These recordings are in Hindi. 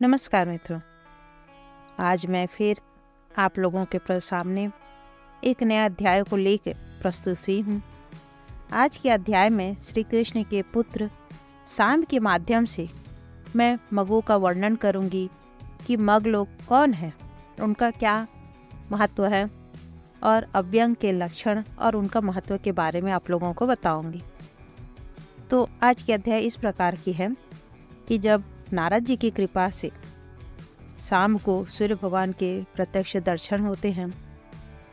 नमस्कार मित्रों। आज मैं फिर आप लोगों के सामने एक नया अध्याय को लेकर प्रस्तुत हुई हूँ। आज के अध्याय में श्री कृष्ण के पुत्र सांब के माध्यम से मैं मगों का वर्णन करूँगी कि मग लोग कौन हैं, उनका क्या महत्व है और अव्यंग के लक्षण और उनका महत्व के बारे में आप लोगों को बताऊंगी। तो आज की अध्याय इस प्रकार की है कि जब नारद जी की कृपा से शाम को सूर्य भगवान के प्रत्यक्ष दर्शन होते हैं,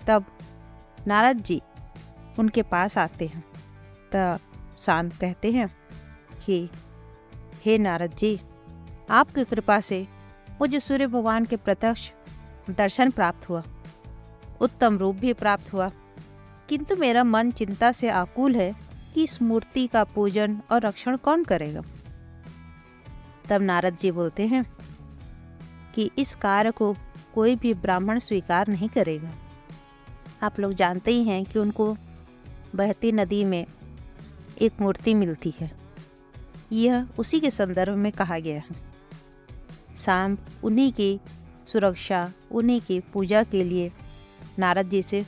तब नारद जी उनके पास आते हैं। तब शाम कहते हैं कि हे नारद जी, आपकी कृपा से मुझे सूर्य भगवान के प्रत्यक्ष दर्शन प्राप्त हुआ, उत्तम रूप भी प्राप्त हुआ, किंतु मेरा मन चिंता से आकुल है कि इस मूर्ति का पूजन और रक्षण कौन करेगा। तब नारद जी बोलते हैं कि इस कार्य को कोई भी ब्राह्मण स्वीकार नहीं करेगा। आप लोग जानते ही हैं कि उनको बहती नदी में एक मूर्ति मिलती है। यह उसी के संदर्भ में कहा गया है। शाम उन्हीं की सुरक्षा, उन्हीं की पूजा के लिए नारद जी से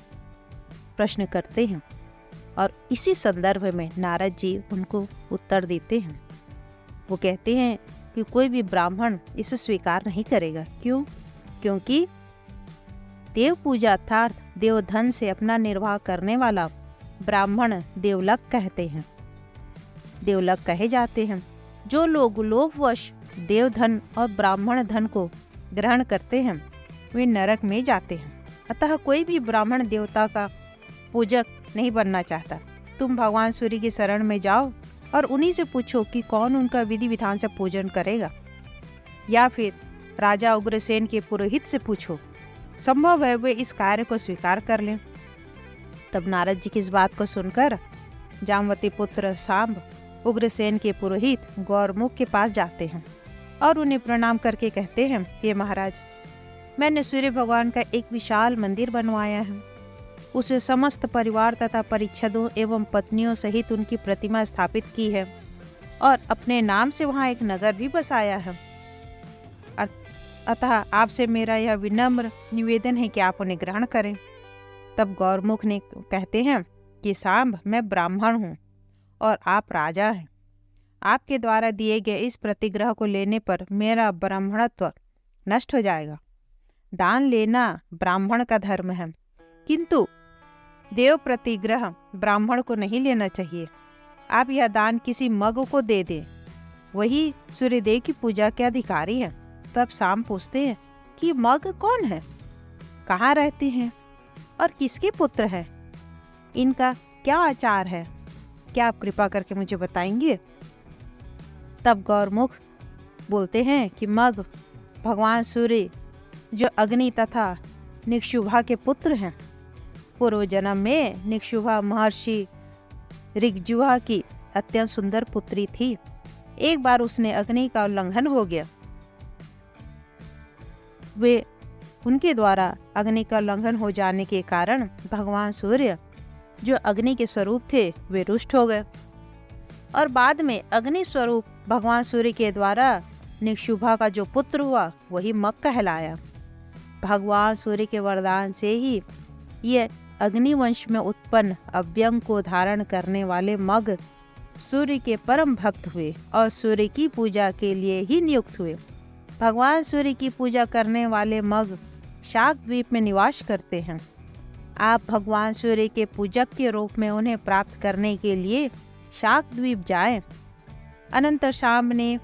प्रश्न करते हैं और इसी संदर्भ में नारद जी उनको उत्तर देते हैं। वो कहते हैं कि कोई भी ब्राह्मण इसे स्वीकार नहीं करेगा। क्यों? क्योंकि देव पूजा अर्थात देवधन से अपना निर्वाह करने वाला ब्राह्मण देवलक कहते हैं, देवलक कहे जाते हैं। जो लोग लोभवश देवधन और ब्राह्मण धन को ग्रहण करते हैं वे नरक में जाते हैं। अतः कोई भी ब्राह्मण देवता का पूजक नहीं बनना चाहता। तुम भगवान सूर्य की शरण में जाओ और उन्हीं से पूछो कि कौन उनका विधि विधान से पूजन करेगा, या फिर राजा उग्रसेन के पुरोहित से पूछो, संभव है वे इस कार्य को स्वीकार कर लें। तब नारद जी की इस बात को सुनकर जामवती पुत्र सांब उग्रसेन के पुरोहित गौरमुख के पास जाते हैं और उन्हें प्रणाम करके कहते हैं, ये महाराज, मैंने सूर्य भगवान का एक विशाल मंदिर बनवाया है। उसमें समस्त परिवार तथा परिच्छदों एवं पत्नियों सहित उनकी प्रतिमा स्थापित की है और अपने नाम से वहाँ एक नगर भी बसाया है। अतः आपसे मेरा यह विनम्र निवेदन है कि आप उन्हें ग्रहण करें। तब गौरमुख ने कहते हैं कि सांब, मैं ब्राह्मण हूँ और आप राजा हैं। आपके द्वारा दिए गए इस प्रतिग्रह को लेने पर मेरा ब्राह्मणत्व नष्ट हो जाएगा। दान लेना ब्राह्मण का धर्म है, किंतु देव प्रतिग्रह ब्राह्मण को नहीं लेना चाहिए। आप यह दान किसी मग को दे दें, वही सूर्यदेव की पूजा के अधिकारी हैं। तब शाम पूछते हैं कि मग कौन है, कहाँ रहते हैं और किसके पुत्र हैं, इनका क्या आचार है, क्या आप कृपा करके मुझे बताएंगे। तब गौरमुख बोलते हैं कि मग भगवान सूर्य जो अग्नि तथा निक्षुभा के पुत्र हैं, पूर्व जन्म में निक्षुभा महर्षि ऋग्जुहा की अत्यंत सुंदर पुत्री थी। एक बार उसने अग्नि का उल्लंघन हो गया। वे उनके द्वारा अग्नि का उल्लंघन हो जाने के कारण भगवान सूर्य जो अग्नि के स्वरूप थे वे रुष्ट हो गए और बाद में अग्नि स्वरूप भगवान सूर्य के द्वारा निक्षुभा का जो पुत्र हुआ वही मग कहलाया। भगवान सूर्य के वरदान से ही ये अग्निवंश में उत्पन्न अव्यंग को धारण करने वाले मग सूर्य के परम भक्त हुए और सूर्य की पूजा के लिए ही नियुक्त हुए। भगवान सूर्य की पूजा करने वाले मग शाक द्वीप में निवास करते हैं। आप भगवान सूर्य के पूजक के रूप में उन्हें प्राप्त करने के लिए शाक द्वीप जाएं। अनंतर शाम ने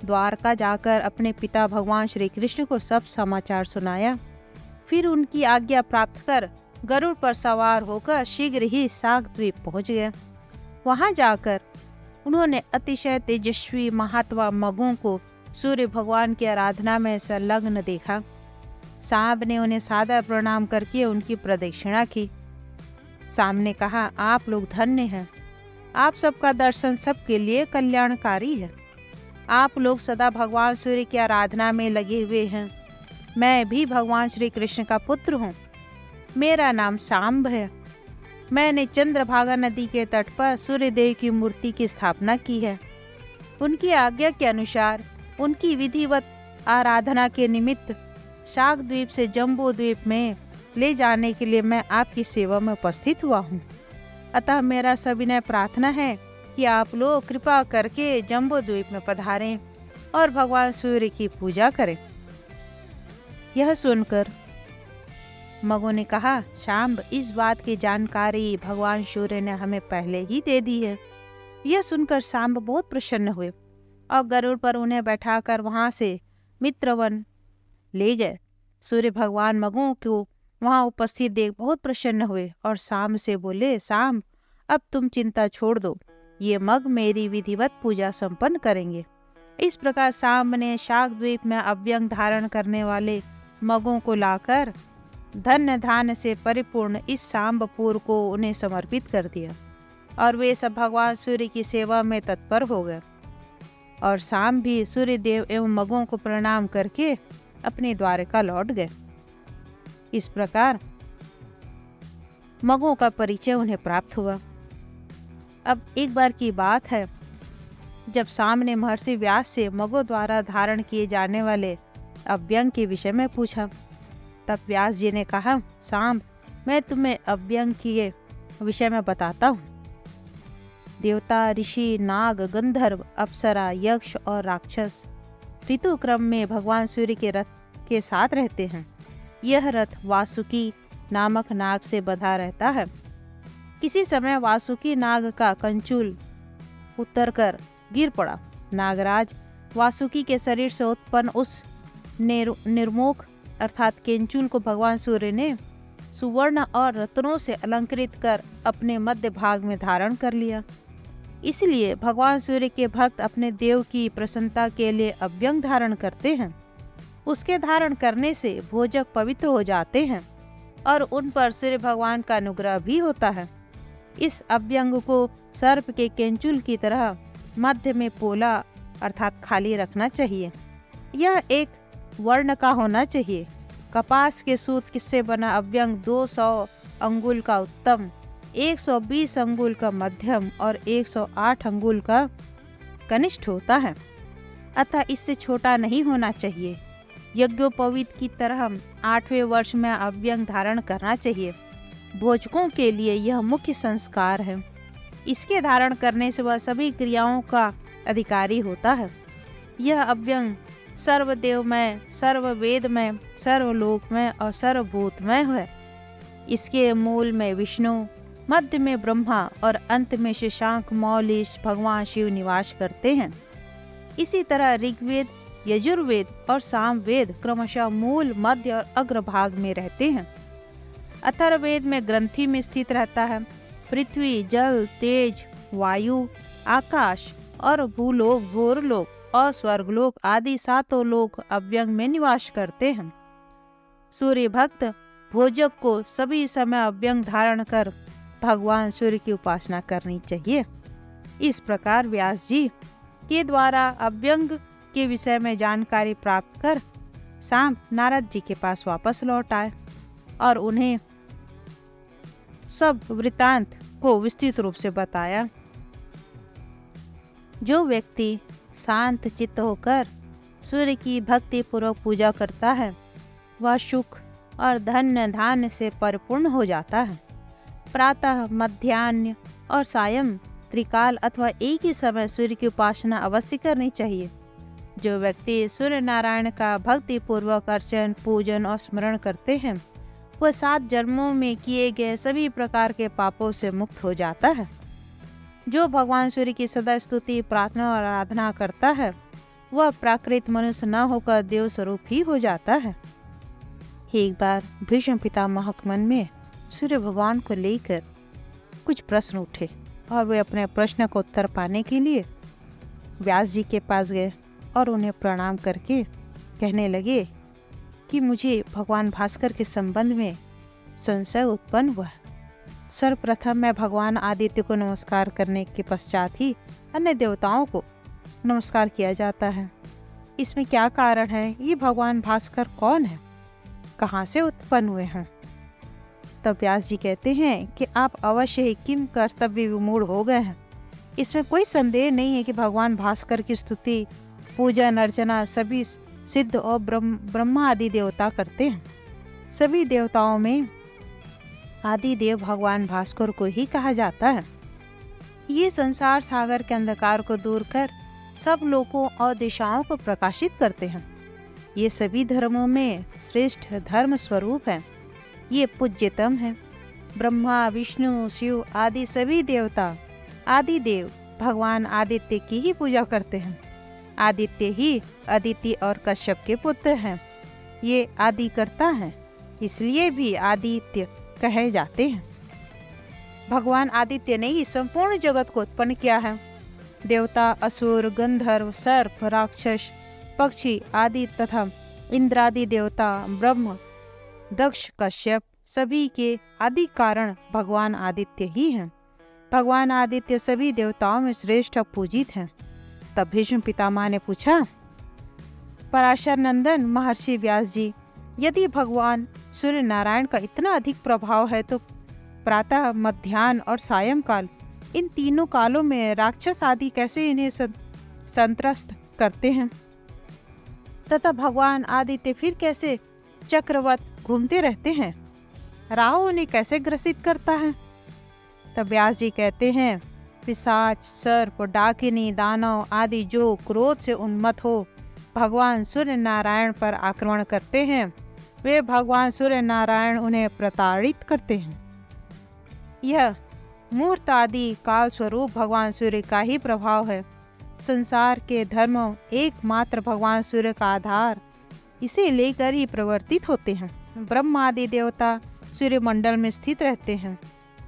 द्वारका जाकर अपने पिता भगवान श्री कृष्ण को सब समाचार सुनाया। फिर उनकी आज्ञा प्राप्त कर गरुड़ पर सवार होकर शीघ्र ही शाक द्वीप पहुंच गए। वहां जाकर उन्होंने अतिशय तेजस्वी महात्मा मगों को सूर्य भगवान की आराधना में संलग्न देखा। सांब ने उन्हें सादर प्रणाम करके उनकी प्रदक्षिणा की। सांब ने कहा, आप लोग धन्य हैं, आप सबका दर्शन सबके लिए कल्याणकारी है। आप लोग सदा भगवान सूर्य की आराधना में लगे हुए हैं। मैं भी भगवान श्री कृष्ण का पुत्र हूँ। मेरा नाम सांब है। मैंने चंद्रभागा नदी के तट पर सूर्यदेव की मूर्ति की स्थापना की है। उनकी आज्ञा के अनुसार उनकी विधिवत आराधना के निमित्त शाक द्वीप से जम्बू द्वीप में ले जाने के लिए मैं आपकी सेवा में उपस्थित हुआ हूँ। अतः मेरा सविनय प्रार्थना है कि आप लोग कृपा करके जम्बू द्वीप में पधारें और भगवान सूर्य की पूजा करें। यह सुनकर मगों ने कहा, शाम्ब, इस बात की जानकारी भगवान सूर्य ने हमें पहले ही दे दी है। यह सुनकर शाम्ब बहुत प्रसन्न हुए और गरुड़ पर उन्हें बैठाकर वहां से मित्रवन ले गए। सूर्य भगवान मगों को वहां उपस्थित देख बहुत प्रसन्न हुए और शाम से बोले, शाम, अब तुम चिंता छोड़ दो, ये मग मेरी विधिवत पूजा संपन्न करेंगे। इस प्रकार शाम ने शाक द्वीप में अव्यंग धारण करने वाले मगों को लाकर धन्य धान्य से परिपूर्ण इस सांबपुर को उन्हें समर्पित कर दिया और वे सब भगवान सूर्य की सेवा में तत्पर हो गए। और शाम भी सूर्य देव एवं मगों को प्रणाम करके अपने द्वारका लौट गए। इस प्रकार मगों का परिचय उन्हें प्राप्त हुआ। अब एक बार की बात है, जब शाम ने महर्षि व्यास से मगों द्वारा धारण किए जाने वाले अव्यंग के विषय में पूछा, तब व्यास जी ने कहा, शाम, मैं तुम्हें अव्यंग के विषय में बताता हूँ। देवता, ऋषि, नाग, गंधर्व, अप्सरा, यक्ष और राक्षस ऋतु क्रम में भगवान सूर्य के रथ के साथ रहते हैं। यह रथ वासुकी नामक नाग से बंधा रहता है। किसी समय वासुकी नाग का कंचूल उतरकर गिर पड़ा। नागराज वासुकी के शरीर से उत्पन्न उस निर्मुख अर्थात केंचुल को भगवान सूर्य ने सुवर्ण और रत्नों से अलंकृत कर अपने मध्य भाग में धारण कर लिया। इसलिए भगवान सूर्य के भक्त अपने देव की प्रसन्नता के लिए अव्यंग धारण करते हैं। उसके धारण करने से भोजक पवित्र हो जाते हैं और उन पर सूर्य भगवान का अनुग्रह भी होता है। इस अव्यंग को सर्प के केंचुल की तरह मध्य में पोला अर्थात खाली रखना चाहिए। यह एक वर्ण का होना चाहिए। कपास के सूत से बना अव्यंग 200 अंगुल का उत्तम, 120 अंगुल का मध्यम और 108 अंगुल का कनिष्ठ होता है, अतः इससे छोटा नहीं होना चाहिए। यज्ञोपवीत की तरह 8वें वर्ष में अव्यंग धारण करना चाहिए। भोजकों के लिए यह मुख्य संस्कार है। इसके धारण करने से वह सभी क्रियाओं का अधिकारी होता है। यह अव्यंग सर्वदेवमय, सर्ववेदमय, सर्वलोकमय और सर्वभूतमय है। इसके मूल में विष्णु, मध्य में ब्रह्मा और अंत में शशांक मौलिश भगवान शिव निवास करते हैं। इसी तरह ऋग्वेद, यजुर्वेद और सामवेद क्रमशः मूल, मध्य और अग्रभाग में रहते हैं। अथर्ववेद में ग्रंथि में स्थित रहता है। पृथ्वी, जल, तेज, वायु, आकाश और भूलोक, भोरलोक और स्वर्गलोक आदि 7 लोक अव्यंग में निवास करते हैं। सूर्य भक्त भोजक को सभी समय अव्यंग धारण कर भगवान सूर्य की उपासना करनी चाहिए। इस प्रकार व्यास जी के द्वारा अव्यंग के विषय में जानकारी प्राप्त कर शाम नारद जी के पास वापस लौट आए और उन्हें सब वृतांत को विस्तृत रूप से बताया। जो व्यक्ति शांत चित्त होकर सूर्य की भक्ति पूर्वक पूजा करता है, वह सुख और धन्य धान्य से परिपूर्ण हो जाता है। प्रातः, मध्याह्न और सायं त्रिकाल अथवा एक ही समय सूर्य की उपासना अवश्य करनी चाहिए। जो व्यक्ति सूर्य नारायण का भक्ति पूर्वक अर्चन, पूजन और स्मरण करते हैं, वह 7 जन्मों में किए गए सभी प्रकार के पापों से मुक्त हो जाता है। जो भगवान सूर्य की सदा स्तुति, प्रार्थना और आराधना करता है, वह प्राकृत मनुष्य न होकर देव स्वरूप ही हो जाता है। एक बार भीष्म पितामह के मन में सूर्य भगवान को लेकर कुछ प्रश्न उठे और वे अपने प्रश्न को उत्तर पाने के लिए व्यास जी के पास गए और उन्हें प्रणाम करके कहने लगे कि मुझे भगवान भास्कर के संबंध में संशय उत्पन्न हुआ। सर्वप्रथम मैं भगवान आदित्य को नमस्कार करने के पश्चात ही अन्य देवताओं को नमस्कार किया जाता है। इसमें क्या कारण है? ये भगवान भास्कर कौन है? कहाँ से उत्पन्न हुए हैं? तब व्यास जी कहते हैं कि आप अवश्य ही किम कर्तव्य विमूढ़ हो गए हैं। इसमें कोई संदेह नहीं है कि भगवान भास्कर की स्तुति, पूजन, अर्चना सभी सिद्ध और ब्रह्मा आदि देवता करते हैं। सभी देवताओं में आदि देव भगवान भास्कर को ही कहा जाता है। ये संसार सागर के अंधकार को दूर कर सब लोगों और दिशाओं को प्रकाशित करते हैं। ये सभी धर्मों में श्रेष्ठ धर्म स्वरूप है। ये पूज्यतम है। ब्रह्मा, विष्णु, शिव आदि सभी देवता आदि देव भगवान आदित्य की ही पूजा करते हैं। आदित्य ही अदिति और कश्यप के पुत्र हैं। ये आदिकर्ता हैं, इसलिए भी आदित्य कहे जाते हैं। भगवान आदित्य ने ही संपूर्ण जगत को उत्पन्न किया है। देवता, असुर, गंधर्व, सर्प, राक्षस, पक्षी आदि तथा इंद्रादि देवता, ब्रह्म, दक्ष, कश्यप सभी के आदि कारण भगवान आदित्य ही हैं। भगवान आदित्य सभी देवताओं में श्रेष्ठ और पूजित हैं। तब भीष्म पितामह ने पूछा, पराशर नंदन महर्षि व्यास जी, यदि भगवान सूर्य नारायण का इतना अधिक प्रभाव है तो प्रातः, मध्याह्न और सायंकाल इन तीनों कालों में राक्षस आदि कैसे इन्हें संत्रस्त करते हैं तथा भगवान आदित्य फिर कैसे चक्रवत घूमते रहते हैं? राहु उन्हें कैसे ग्रसित करता है? तब व्यास जी कहते हैं, पिशाच, सर्प, डाकिनी, दानव आदि जो क्रोध से उन्मत्त हो भगवान सूर्य नारायण पर आक्रमण करते हैं, वे भगवान सूर्य नारायण उन्हें प्रताड़ित करते हैं। यह मूर्त आदि काल स्वरूप भगवान सूर्य का ही प्रभाव है। संसार के धर्म एकमात्र भगवान सूर्य का आधार इसे लेकर ही प्रवर्तित होते हैं। ब्रह्मा आदि देवता सूर्य मंडल में स्थित रहते हैं।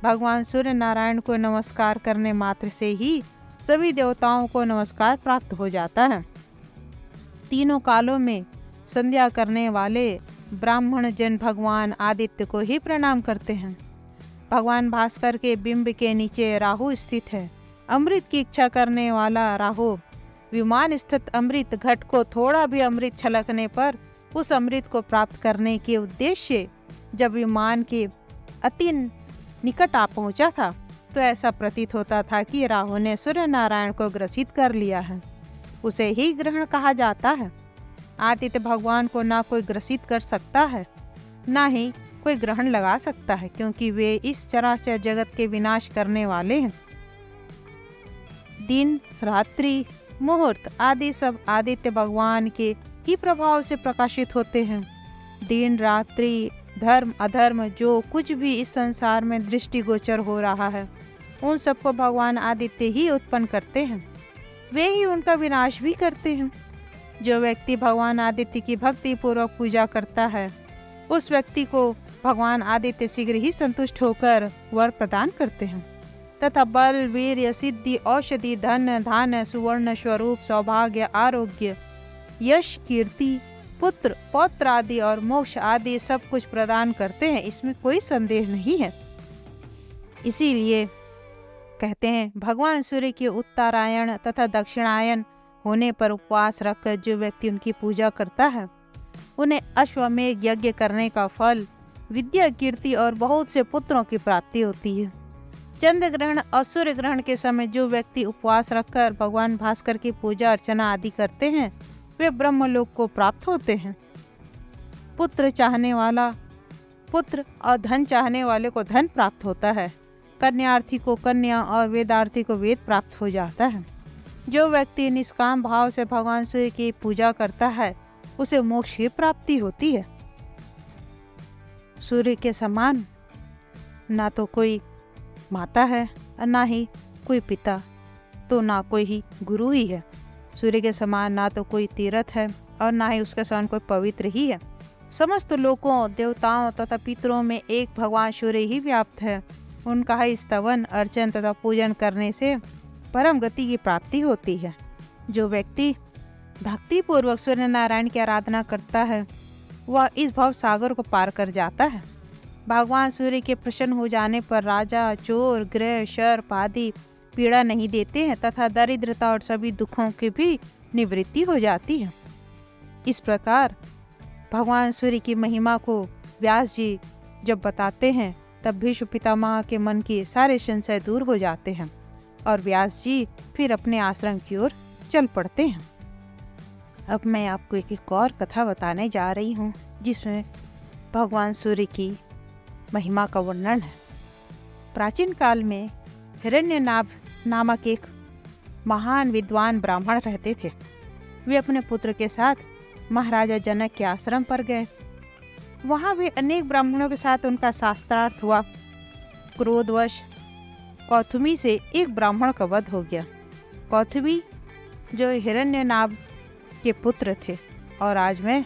भगवान सूर्य नारायण को नमस्कार करने मात्र से ही सभी देवताओं को नमस्कार प्राप्त हो जाता है। तीनों कालों में संध्या करने वाले ब्राह्मण जन भगवान आदित्य को ही प्रणाम करते हैं। भगवान भास्कर के बिंब के नीचे राहु स्थित है। अमृत की इच्छा करने वाला राहु विमान स्थित अमृत घट को थोड़ा भी अमृत छलकने पर उस अमृत को प्राप्त करने के उद्देश्य जब विमान के अति निकट आ पहुंचा था तो ऐसा प्रतीत होता था कि राहु ने सूर्य नारायण को ग्रसित कर लिया है। उसे ही ग्रहण कहा जाता है। आदित्य भगवान को ना कोई ग्रसित कर सकता है ना ही कोई ग्रहण लगा सकता है, क्योंकि वे इस चराचर जगत के विनाश करने वाले हैं। दिन, रात्रि, मुहूर्त आदि सब आदित्य भगवान के ही प्रभाव से प्रकाशित होते हैं। दिन, रात्रि, धर्म, अधर्म जो कुछ भी इस संसार में दृष्टिगोचर हो रहा है उन सबको भगवान आदित्य ही उत्पन्न करते हैं। वे ही उनका विनाश भी करते हैं। जो व्यक्ति भगवान आदित्य की भक्ति पूर्वक पूजा करता है उस व्यक्ति को भगवान आदित्य शीघ्र ही संतुष्ट होकर वर प्रदान करते हैं तथा बल, वीर्य, सिद्धि, औषधि, धन, धान्य, सुवर्ण स्वरूप, सौभाग्य, आरोग्य, यश, कीर्ति, पुत्र, पौत्र आदि और मोक्ष आदि सब कुछ प्रदान करते हैं। इसमें कोई संदेह नहीं है। इसीलिए कहते हैं भगवान सूर्य के उत्तरायण तथा दक्षिणायन होने पर उपवास रखकर जो व्यक्ति उनकी पूजा करता है उन्हें अश्वमेध यज्ञ करने का फल, विद्या, कीर्ति और बहुत से पुत्रों की प्राप्ति होती है। चंद्र ग्रहण और सूर्य ग्रहण के समय जो व्यक्ति उपवास रखकर भगवान भास्कर की पूजा अर्चना आदि करते हैं वे ब्रह्मलोक को प्राप्त होते हैं। पुत्र चाहने वाला पुत्र और धन चाहने वाले को धन प्राप्त होता है। कन्यार्थी को कन्या और वेदार्थी को वेद प्राप्त हो जाता है। जो व्यक्ति निष्काम भाव से भगवान सूर्य की पूजा करता है उसे मोक्ष की प्राप्ति होती है। सूर्य के समान ना तो कोई माता है और ना ही कोई पिता, तो ना कोई ही गुरु ही है। सूर्य के समान ना तो कोई तीर्थ है और ना ही उसके समान कोई पवित्र ही है। समस्त लोकों, देवताओं तथा पितरों में एक भगवान सूर्य ही व्याप्त है। उनका ही स्तवन, अर्चन तथा पूजन करने से परम गति की प्राप्ति होती है। जो व्यक्ति भक्ति पूर्वक सूर्य नारायण की आराधना करता है वह इस भव सागर को पार कर जाता है। भगवान सूर्य के प्रसन्न हो जाने पर राजा, चोर, ग्रह, सर्प आदि पीड़ा नहीं देते हैं तथा दरिद्रता और सभी दुखों की भी निवृत्ति हो जाती है। इस प्रकार भगवान सूर्य की महिमा को व्यास जी जब बताते हैं तब भीष्म पितामह के मन के सारे संशय दूर हो जाते हैं और व्यास जी फिर अपने आश्रम की ओर चल पड़ते हैं। अब मैं आपको एक और कथा बताने जा रही हूँ जिसमें भगवान सूर्य की महिमा का वर्णन है। प्राचीन काल में हिरण्यनाभ नामक एक महान विद्वान ब्राह्मण रहते थे। वे अपने पुत्र के साथ महाराजा जनक के आश्रम पर गए। वहाँ वे अनेक ब्राह्मणों के साथ उनका शास्त्रार्थ हुआ। क्रोधवश कौथुमी से एक ब्राह्मण का वध हो गया। कौथुमी जो हिरण्यनाभ के पुत्र थे, और आज मैं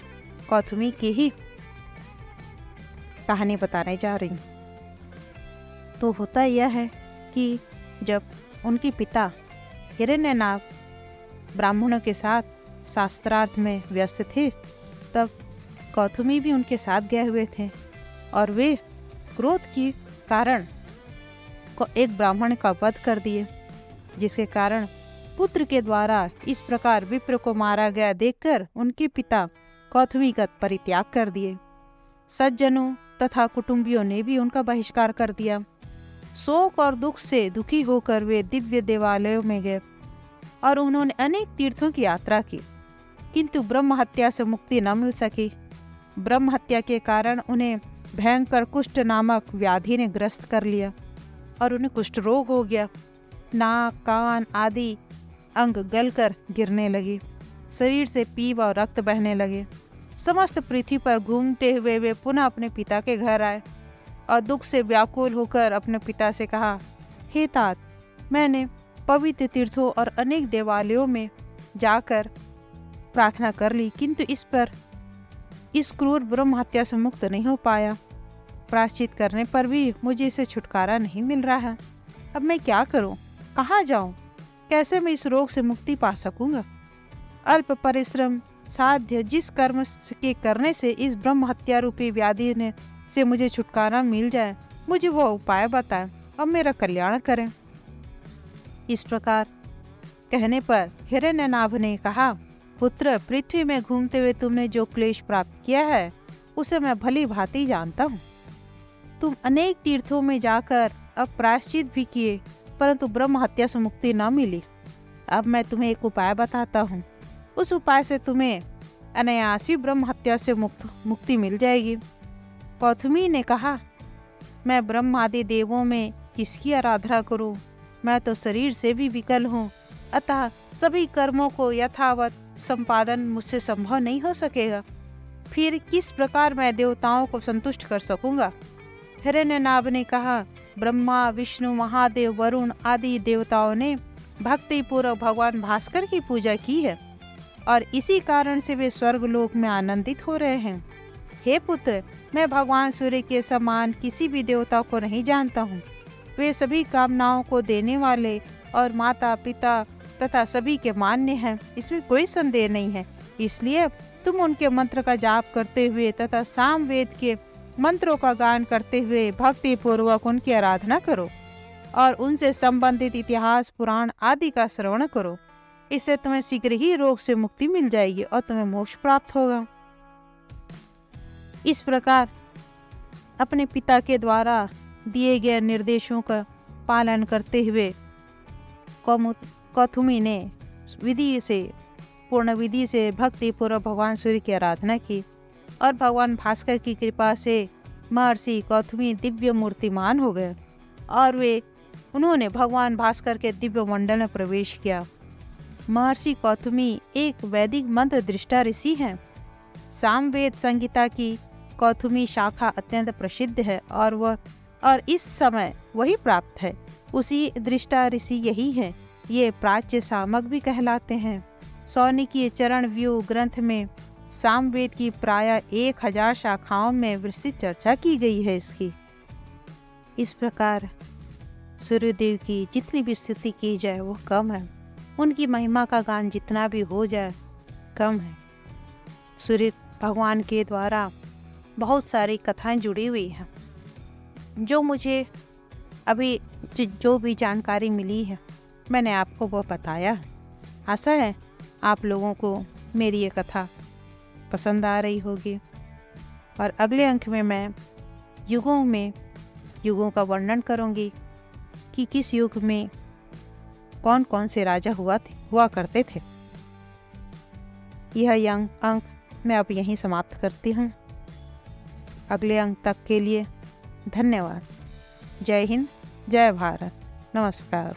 कौथुमी की ही कहानी बताने जा रही हूँ। तो होता यह है कि जब उनके पिता हिरण्यनाभ ब्राह्मणों के साथ शास्त्रार्थ में व्यस्त थे, तब कौथुमी भी उनके साथ गए हुए थे, और वे क्रोध के कारण एक ब्राह्मण का वध कर दिए, जिसके कारण पुत्र के द्वारा इस प्रकार विप्र को मारा गया देखकर उनके पिता कौथुमी का परित्याग कर दिए। सज्जनों तथा कुटुंबियों ने भी उनका बहिष्कार कर दिया। शोक और दुख से दुखी होकर वे दिव्य देवालयों में गए और उन्होंने अनेक तीर्थों की यात्रा की, किंतु ब्रह्म हत्या से मुक्ति न मिल सकी। ब्रह्म हत्या के कारण उन्हें भयंकर कुष्ठ नामक व्याधि ने ग्रस्त कर लिया और उन्हें कुष्ठ रोग हो गया। नाक, कान आदि अंग गलकर गिरने लगे, शरीर से पीप और रक्त बहने लगे। समस्त पृथ्वी पर घूमते हुए वे पुनः अपने पिता के घर आए और दुख से व्याकुल होकर अपने पिता से कहा, हे तात, मैंने पवित्र तीर्थों और अनेक देवालयों में जाकर प्रार्थना कर ली, किंतु इस क्रूर ब्रह्म हत्या से मुक्त नहीं हो पाया। प्रायश्चित करने पर भी मुझे इसे छुटकारा नहीं मिल रहा है। अब मैं क्या करूं? कहाँ जाऊं? कैसे मैं इस रोग से मुक्ति पा सकूंगा? अल्प परिश्रम साध्य जिस कर्म के करने से इस ब्रह्म हत्या रूपी व्याधि ने से मुझे छुटकारा मिल जाए, मुझे वो उपाय बताएं और मेरा कल्याण करें। इस प्रकार कहने पर हिरण्यनाभ ने कहा, पुत्र, पृथ्वी में घूमते हुए तुमने जो क्लेश प्राप्त किया है उसे मैं भली भांति जानता हूँ। तुम अनेक तीर्थों में जाकर अब प्रायश्चित भी किए, परंतु ब्रह्म हत्या से मुक्ति न मिली। अब मैं तुम्हें एक उपाय बताता हूँ। उस उपाय से तुम्हें अनायास ही ब्रह्म हत्या से मुक्ति मिल जाएगी। कौथुमी ने कहा, मैं ब्रह्म आदि देवों में किसकी आराधना करूं? मैं तो शरीर से भी विकल हूँ, अतः सभी कर्मों को यथावत संपादन मुझसे संभव नहीं हो सकेगा। फिर किस प्रकार मैं देवताओं को संतुष्ट कर सकूंगा? हिरण्यनाभ ने कहा, ब्रह्मा, विष्णु, महादेव, वरुण आदि देवताओं ने भक्ति पूर्वक भगवान भास्कर की पूजा की है और इसी कारण से वे स्वर्ग लोक में आनंदित हो रहे हैं। हे पुत्र, मैं भगवान सूर्य के समान किसी भी देवता को नहीं जानता हूँ। वे सभी कामनाओं को देने वाले और माता पिता तथा सभी के मान्य हैं, इसमें कोई संदेह नहीं है। इसलिए तुम उनके मंत्र का जाप करते हुए तथा साम वेद के मंत्रों का गान करते हुए भक्ति पूर्वक उनकी आराधना करो और उनसे संबंधित इतिहास, पुराण आदि का श्रवण करो। इससे तुम्हें शीघ्र ही रोग से मुक्ति मिल जाएगी और तुम्हें मोक्ष प्राप्त होगा। इस प्रकार अपने पिता के द्वारा दिए गए निर्देशों का पालन करते हुए कौथुमी ने पूर्ण विधि से भक्ति पूर्वक भगवान सूर्य की आराधना की और भगवान भास्कर की कृपा से महर्षि कौथुमी दिव्य मूर्तिमान हो गए और उन्होंने भगवान भास्कर के दिव्य मंडल में प्रवेश किया। महर्षि कौथुमी एक वैदिक मंत्र दृष्टा ऋषि हैं। सामवेद संगीता की कौथुमी शाखा अत्यंत प्रसिद्ध है और इस समय वही प्राप्त है। उसी दृष्टा ऋषि यही है। ये प्राच्य सामक भी कहलाते हैं। सौनिकी चरण व्यू ग्रंथ में सामवेद की प्राय 1000 शाखाओं में विस्तृत चर्चा की गई है इसकी। इस प्रकार सूर्यदेव की जितनी भी स्तुति की जाए वो कम है, उनकी महिमा का गान जितना भी हो जाए कम है। सूर्य भगवान के द्वारा बहुत सारी कथाएं जुड़ी हुई हैं, जो मुझे अभी जो भी जानकारी मिली है मैंने आपको वो बताया है। आशा है आप लोगों को मेरी ये कथा पसंद आ रही होगी और अगले अंक में मैं युगों का वर्णन करूंगी कि किस युग में कौन कौन से राजा हुआ करते थे। यह अंक मैं अब यहीं समाप्त करती हूँ। अगले अंक तक के लिए धन्यवाद। जय हिंद, जय भारत, नमस्कार।